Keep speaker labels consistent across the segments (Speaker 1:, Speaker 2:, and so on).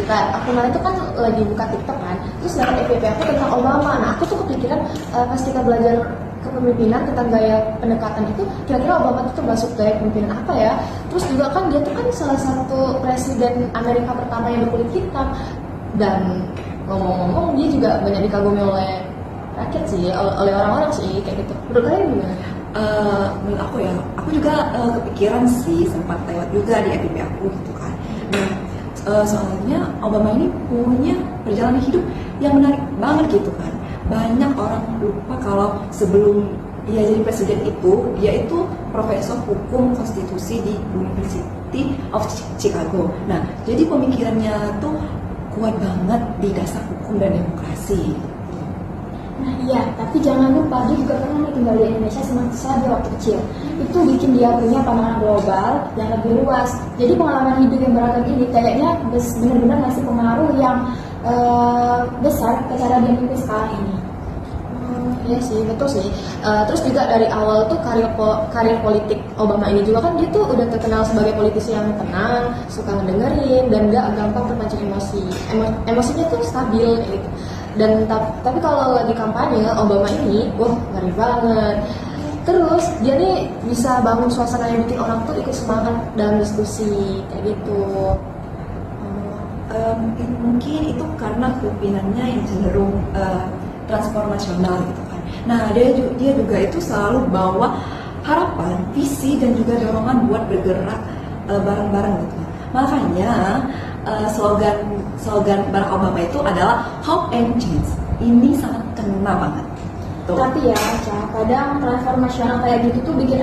Speaker 1: kayak aku kemarin tuh kan lagi buka TikTok kan, terus dapat FYP aku tentang Obama. Nah aku tuh kepikiran pas kita belajar kepemimpinan tentang gaya pendekatan itu, kira-kira Obama itu termasuk gaya kepemimpinan apa ya? Terus juga kan dia tuh kan salah satu presiden Amerika pertama yang berkulit hitam, dan ngomong-ngomong dia juga banyak dikagumi oleh rakyat sih, oleh orang-orang sih kayak gitu. Menurut kalian gimana?
Speaker 2: Menurut aku ya, aku juga kepikiran sih, sempat lewat juga di FYP aku gitu kan. Nah, soalnya Obama ini punya perjalanan hidup yang menarik banget gitu kan. Banyak orang lupa kalau sebelum dia jadi presiden itu, dia itu profesor hukum konstitusi di University of Chicago. Nah, jadi pemikirannya tuh kuat banget di dasar hukum dan demokrasi.
Speaker 3: Nah iya, tapi jangan lupa dia juga pernah nih tinggal di Indonesia semasa dia waktu kecil. Itu bikin dia punya pandangan global yang lebih luas. Jadi pengalaman hidup yang beragam ini kayaknya benar-benar ngasih pengaruh yang besar ke cara dia memimpin sekarang ini.
Speaker 1: Iya sih, betul sih. Terus juga dari awal tuh karir politik Obama ini juga kan dia tuh udah terkenal sebagai politisi yang tenang, suka ngedengerin, dan gak gampang terpancing emosi. Emosinya tuh stabil kayak gitu. Dan tapi kalau lagi kampanye Obama ini, wah ngeri banget. Terus dia nih bisa bangun suasana yang bikin orang tuh ikut semangat dalam diskusi kayak gitu.
Speaker 2: Mungkin itu karena kepemimpinannya yang cenderung transformasional gitu kan. Nah, dia juga itu selalu bawa harapan, visi, dan juga dorongan buat bergerak bareng-bareng gitu. Makanya slogan Barack Obama itu adalah Hope and Change. Ini sangat kena banget. Tuh.
Speaker 3: Tapi ya, kadang transformasional kayak gitu tuh bikin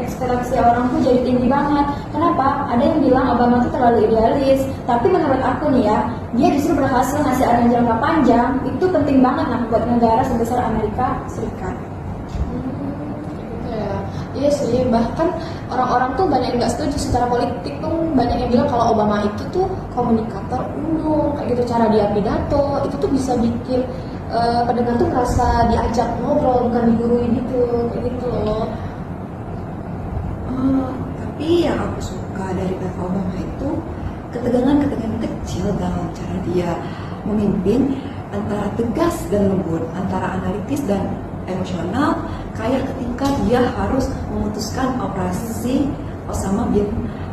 Speaker 3: ekspektasi orang tuh jadi tinggi banget. Kenapa? Ada yang bilang Obama tuh terlalu idealis. Tapi menurut aku nih ya, dia justru berhasil ngasih arahan jangka panjang. Itu penting banget nah buat negara sebesar Amerika Serikat.
Speaker 1: Iya sih, bahkan orang-orang tuh banyak yang nggak setuju secara politik tuh, banyak yang bilang kalau Obama itu tuh komunikator ulung, kayak gitu cara dia pidato, itu tuh bisa bikin pendengar tuh merasa diajak ngobrol, bukan digurui gitu, kayak gitu loh.
Speaker 2: Tapi yang aku suka dari Barack Obama itu ketegangan-ketegangan kecil dalam cara dia memimpin, antara tegas dan lembut, antara analitis dan emosional, kayak ketika dia harus memutuskan operasi Osama bin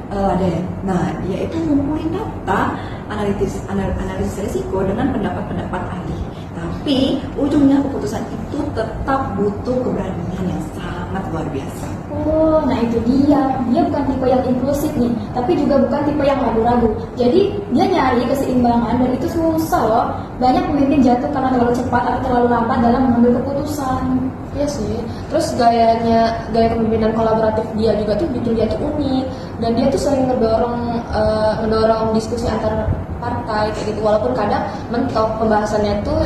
Speaker 2: Laden. Nah, dia itu ngumpulin data, analisis risiko dengan pendapat-pendapat ahli. Tapi ujungnya keputusan itu tetap butuh keberanian yang sangat luar biasa.
Speaker 3: Oh, nah itu dia. Dia bukan tipe yang impulsif nih, tapi juga bukan tipe yang ragu-ragu. Jadi dia nyari keseimbangan dan itu susah loh. Banyak pemimpin jatuh karena terlalu cepat atau terlalu lambat dalam mengambil keputusan.
Speaker 1: Iya sih. Terus gaya kepemimpinan kolaboratif dia juga tuh bikin dia tuh unik, dan dia tuh sering ngedorong diskusi antar partai kayak gitu, walaupun kadang mentok pembahasannya tuh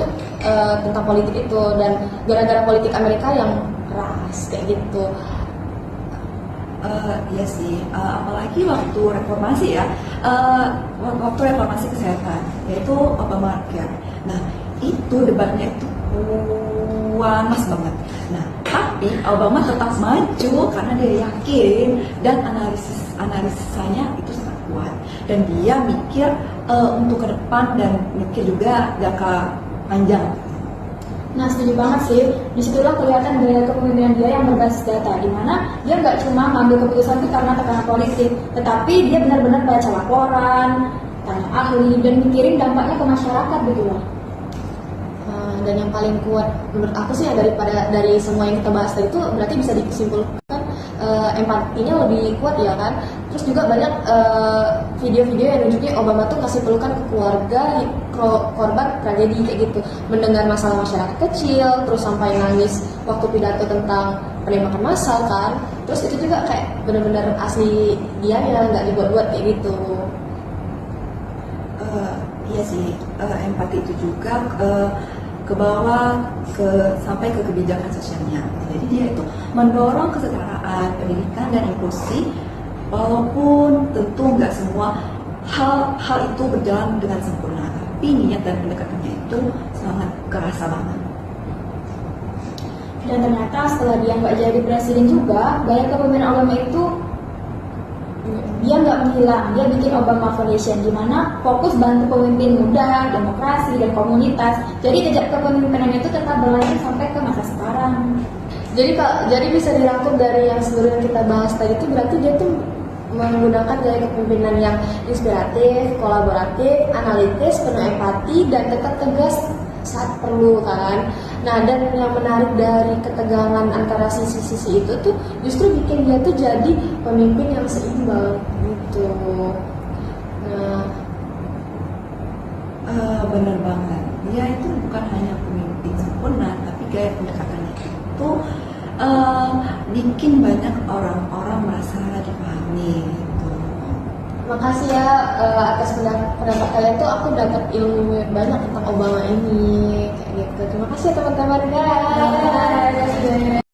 Speaker 1: tentang politik itu, dan gara-gara politik Amerika yang keras kayak gitu.
Speaker 2: Iya sih, apalagi waktu reformasi ya, waktu reformasi kesehatan, yaitu Obamacare. Nah, itu debatnya itu panas banget. Nah, tapi Obama tetap maju karena dia yakin dan analisanya itu sangat kuat, dan dia mikir untuk ke depan dan mikir juga jangka panjang.
Speaker 3: Nah setuju banget sih, disitulah kelihatan gaya kepemimpinan dia yang berbasis data, di mana dia nggak cuma ngambil keputusan itu karena tekanan politik, tetapi dia benar-benar baca laporan, tanya ahli, dan mikirin dampaknya ke masyarakat gitu loh.
Speaker 1: Dan yang paling kuat menurut aku sih ya dari semua yang kita bahas tadi itu berarti bisa disimpulkan empatinya lebih kuat ya kan. Terus juga banyak video-video yang nunjukin Obama tuh ngasih pelukan ke keluarga korban tragedi kayak gitu, mendengar masalah masyarakat kecil, terus sampai nangis waktu pidato tentang penembakan massal kan. Terus itu juga kayak benar-benar asli dia ya, nggak dibuat-buat kayak gitu.
Speaker 2: Iya sih, empati itu juga ke bawah sampai ke kebijakan sosialnya. Jadi dia itu mendorong kesetaraan, pendidikan, dan inklusi, walaupun tentu nggak semua hal itu berjalan dengan sempurna, tapi niat dan pendekatannya itu sangat kerasa banget.
Speaker 3: Dan ternyata setelah dia nggak jadi presiden juga, gaya kepemimpinan Obama itu Dia nggak menghilang, dia bikin Obama Foundation di mana fokus bantu pemimpin muda, demokrasi, dan komunitas. Jadi jejak kepemimpinan itu tetap berlanjut sampai ke masa sekarang.
Speaker 1: Jadi bisa dirangkum dari yang sebelumnya kita bahas tadi itu berarti dia tuh menggunakan gaya kepemimpinan yang inspiratif, kolaboratif, analitis, penuh empati, dan tetap tegas saat perlu kan. Nah, dan yang menarik dari ketegangan antara sisi-sisi itu tuh justru bikin dia tuh jadi pemimpin yang seimbang gitu. Nah,
Speaker 2: Bener banget. Dia itu bukan hanya pemimpin sempurna, tapi gaya pendekatannya itu bikin banyak orang-orang merasa dipahami gitu.
Speaker 1: makasih ya atas pendapat kalian tuh aku dapat ilmu banyak tentang Obama ini kayak gitu. Terima kasih ya teman-teman guys.